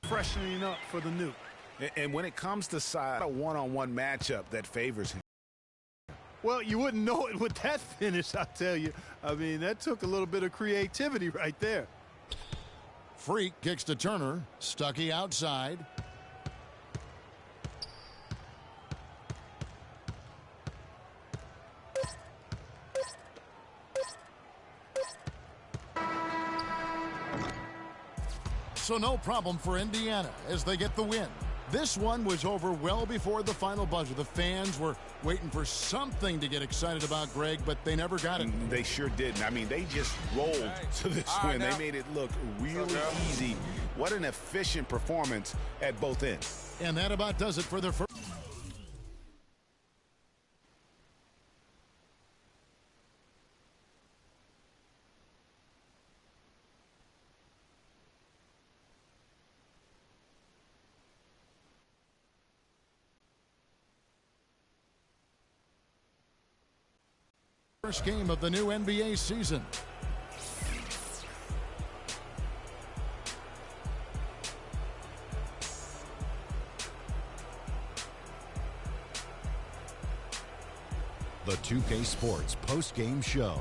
Freshening up for the new. And when it comes to side, a one-on-one matchup that favors him. Well, you wouldn't know it with that finish, I tell you. I mean, that took a little bit of creativity right there. Freak kicks to Turner. Stuckey outside. So no problem for Indiana as they get the win. This one was over well before the final buzzer. The fans were waiting for something to get excited about, Greg, but they never got it. They sure didn't. I mean, they just rolled to this win. They made it look really easy. What an efficient performance at both ends. And that about does it for the first. First game of the new NBA season. The 2K Sports post-game show.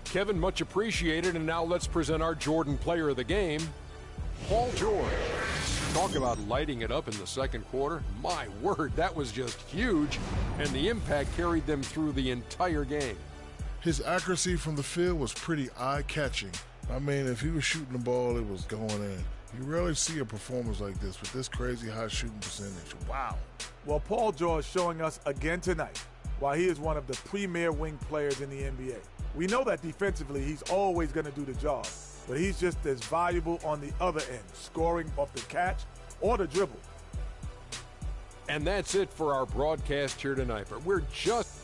Kevin, much appreciated, and now let's present our Jordan player of the game, Paul George. Talk about lighting it up in the second quarter. My word, that was just huge, and the impact carried them through the entire game. His accuracy from the field was pretty eye-catching. I mean, if he was shooting the ball, it was going in. You rarely see a performance like this with this crazy high shooting percentage. Wow. Well, Paul George showing us again tonight why he is one of the premier wing players in the NBA. We know that defensively he's always going to do the job, but he's just as valuable on the other end, scoring off the catch or the dribble. And that's it for our broadcast here tonight, but we're just...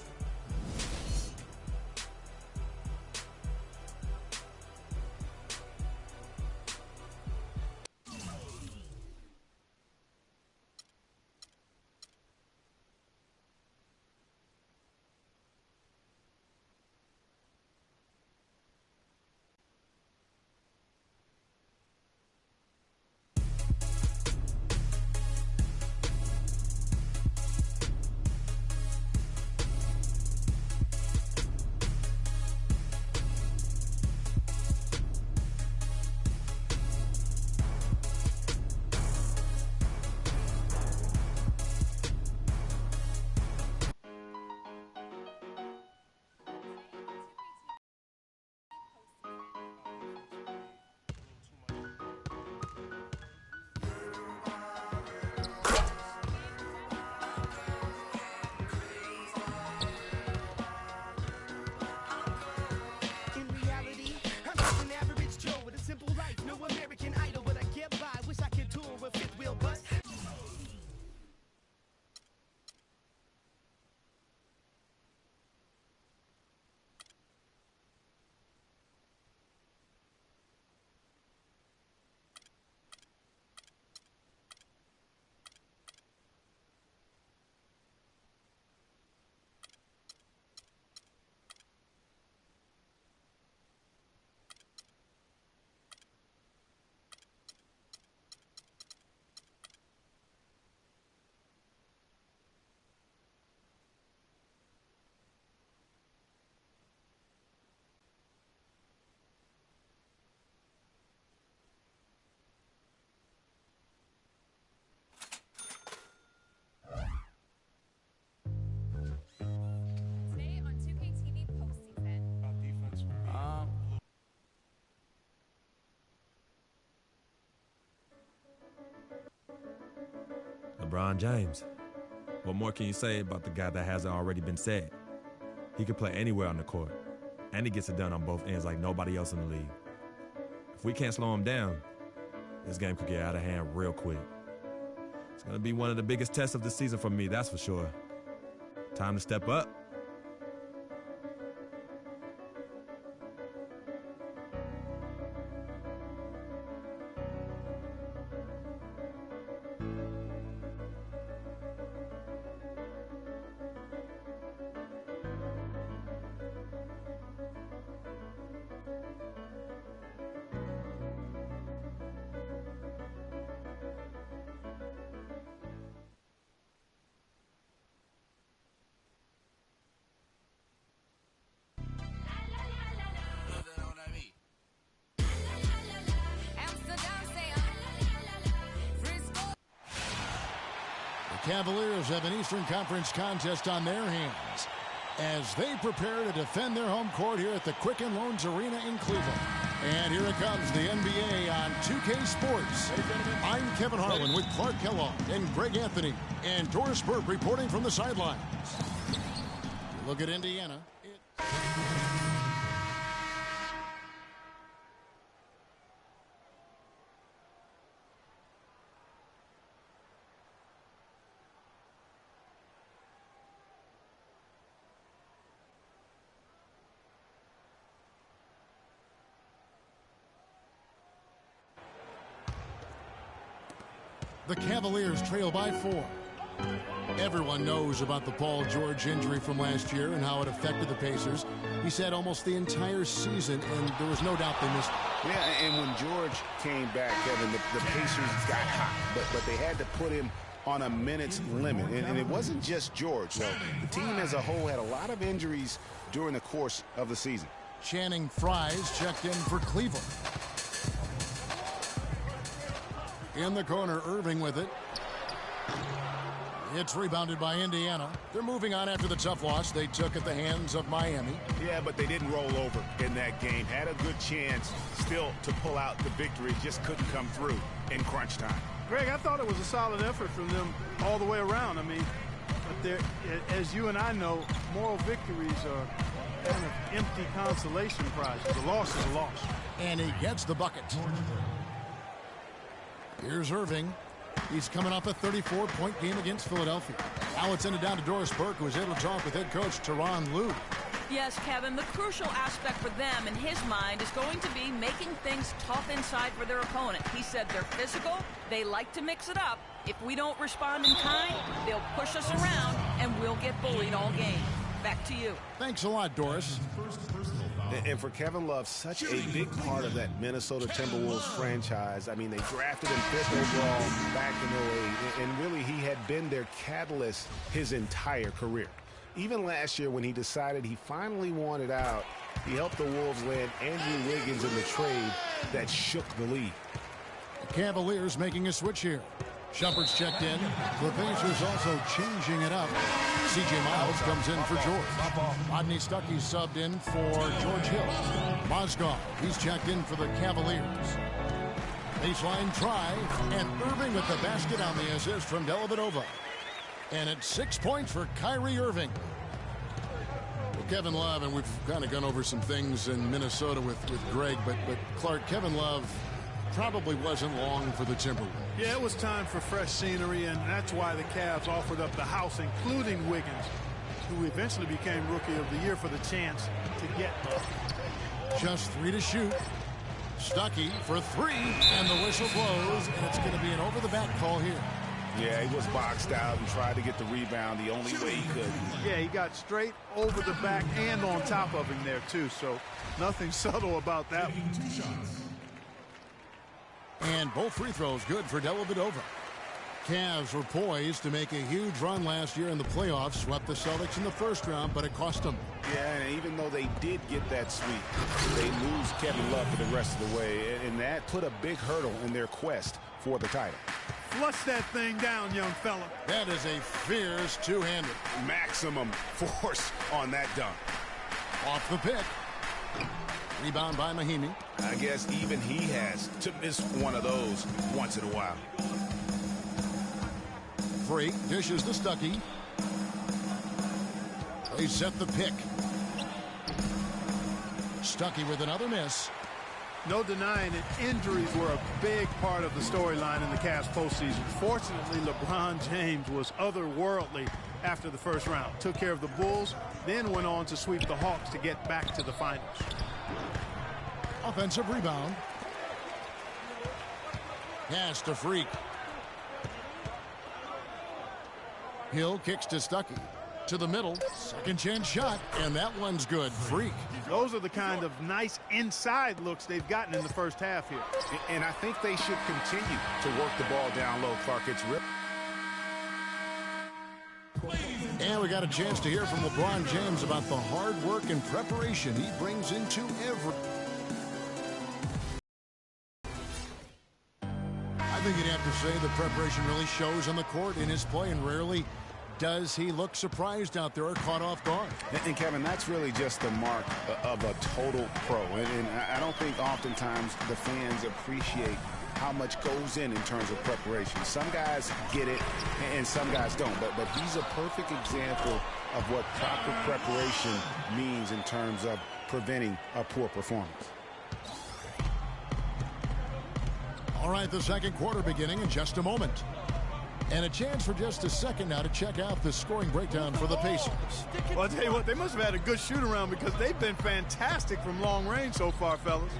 LeBron James. What more can you say about the guy that hasn't already been said? He can play anywhere on the court, and he gets it done on both ends like nobody else in the league. If we can't slow him down, this game could get out of hand real quick. It's going to be one of the biggest tests of the season for me, that's for sure. Time to step up. Cavaliers have an Eastern Conference contest on their hands as they prepare to defend their home court here at the Quicken Loans Arena in Cleveland. And here it comes, the NBA on 2K Sports. I'm Kevin Harlan with Clark Kellogg and Greg Anthony and Doris Burke reporting from the sidelines. Look at Indiana. The Cavaliers trail by 4. Everyone knows about the Paul George injury from last year and how it affected the Pacers. He said almost the entire season, and there was no doubt they missed it. Yeah, and when George came back, Kevin, the Pacers got hot, but they had to put him on a minutes limit. And it wasn't just George. Well, the team as a whole had a lot of injuries during the course of the season. Channing Frye's checked in for Cleveland. In the corner, Irving with it. It's rebounded by Indiana. They're moving on after the tough loss they took at the hands of Miami. Yeah, but they didn't roll over in that game. Had a good chance still to pull out the victory. Just couldn't come through in crunch time. Greg, I thought it was a solid effort from them all the way around. I mean, but as you and I know, moral victories are kind of empty consolation prizes. A loss is a loss. And he gets the bucket. Here's Irving. He's coming off a 34-point game against Philadelphia. Now it's ended down to Doris Burke, who was able to talk with head coach Tyronn Lue. Yes, Kevin, the crucial aspect for them in his mind is going to be making things tough inside for their opponent. He said they're physical, they like to mix it up. If we don't respond in time, they'll push us around, and we'll get bullied all game. Back to you. Thanks a lot, Doris. And for Kevin Love, such a big part of that Minnesota Timberwolves franchise. I mean, they drafted him 5th overall back in 08, and really he had been their catalyst his entire career. Even last year when he decided he finally wanted out, he helped the Wolves land Andrew Wiggins in the trade that shook the league. The Cavaliers making a switch here. Shumpert's checked in. The Pacers also changing it up. C.J. Miles comes in for George. Rodney Stuckey subbed in for George Hill. Mozgov, he's checked in for the Cavaliers. Baseline try, and Irving with the basket on the assist from Dellavedova. And it's 6 points for Kyrie Irving. Well, Kevin Love, and we've kind of gone over some things in Minnesota with Greg, but Clark, Kevin Love probably wasn't long for the Timberwolves. Yeah, it was time for fresh scenery, and that's why the Cavs offered up the house, including Wiggins, who eventually became Rookie of the Year, for the chance to get just 3 to shoot. Stuckey for 3, and the whistle blows, and it's going to be an over-the-back call here. Yeah, he was boxed out and tried to get the rebound the only way he could. Yeah, he got straight over the back and on top of him there, too, so nothing subtle about that one. And both free throws good for Dellavedova. Cavs were poised to make a huge run last year in the playoffs. Swept the Celtics in the first round, but it cost them. Yeah, and even though they did get that sweep, they lose Kevin Love for the rest of the way. And that put a big hurdle in their quest for the title. Flush that thing down, young fella. That is a fierce two-handed. Maximum force on that dunk. Off the pick. Rebound by Mahimi. I guess even he has to miss one of those once in a while. Freak dishes to Stuckey. They set the pick. Stuckey with another miss. No denying it, injuries were a big part of the storyline in the Cavs postseason. Fortunately, LeBron James was otherworldly after the first round. Took care of the Bulls, then went on to sweep the Hawks to get back to the finals. Offensive rebound. Pass to Freak. Hill kicks to Stuckey. To the middle. Second chance shot. And that one's good. Freak. Those are the kind of nice inside looks they've gotten in the first half here. And I think they should continue to work the ball down low, Clark. It's real. And we got a chance to hear from LeBron James about the hard work and preparation he brings into every... think you'd have to say the preparation really shows on the court in his play, and rarely does he look surprised out there or caught off guard. And Kevin, that's really just the mark of a total pro. And I don't think oftentimes the fans appreciate how much goes in terms of preparation. Some guys get it and some guys don't. But he's a perfect example of what proper preparation means in terms of preventing a poor performance. All right, the second quarter beginning in just a moment. And a chance for just a second now to check out the scoring breakdown for the Pacers. Well, I'll tell you what, they must have had a good shoot-around because they've been fantastic from long range so far, fellas.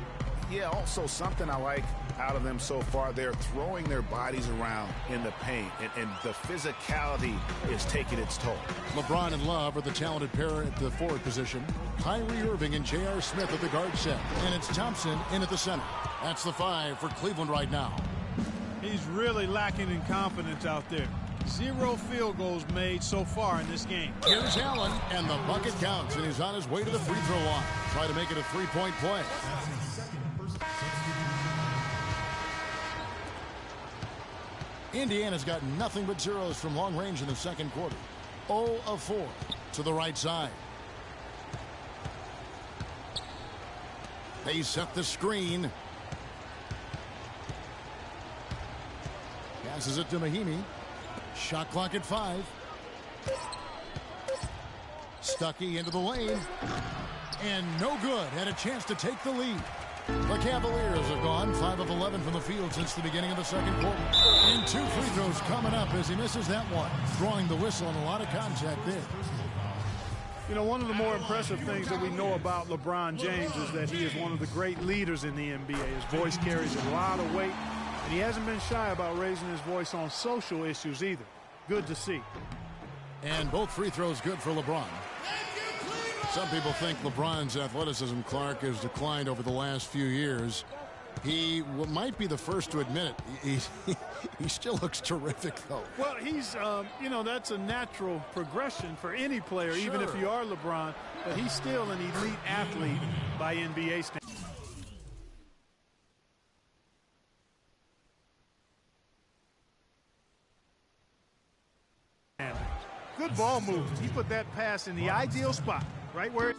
Yeah, also something I like out of them so far, they're throwing their bodies around in the paint, and the physicality is taking its toll. LeBron and Love are the talented pair at the forward position. Kyrie Irving and J.R. Smith at the guard set. And it's Thompson in at the center. That's the 5 for Cleveland right now. He's really lacking in confidence out there. 0 field goals made so far in this game. Here's Allen, and the bucket counts, and he's on his way to the free throw line. Try to make it a three-point play. Indiana's got nothing but zeros from long range in the second quarter. 0 of 4 to the right side. They set the screen. Passes it to Mahimi. Shot clock at 5. Stuckey into the lane. And no good. Had a chance to take the lead. The Cavaliers have gone 5 of 11 from the field since the beginning of the second quarter. And 2 free throws coming up as he misses that one. Drawing the whistle and a lot of contact there. You know, one of the more impressive things that we know about LeBron James is that he is one of the great leaders in the NBA. His voice carries a lot of weight, and he hasn't been shy about raising his voice on social issues either. Good to see. And both free throws good for LeBron. Some people think LeBron's athleticism, Clark, has declined over the last few years. He might be the first to admit it. He still looks terrific, though. Well, he's, you know, that's a natural progression for any player, even if you are LeBron. But he's still an elite athlete by NBA standards. Good ball move. He put that pass in the ideal spot, right where it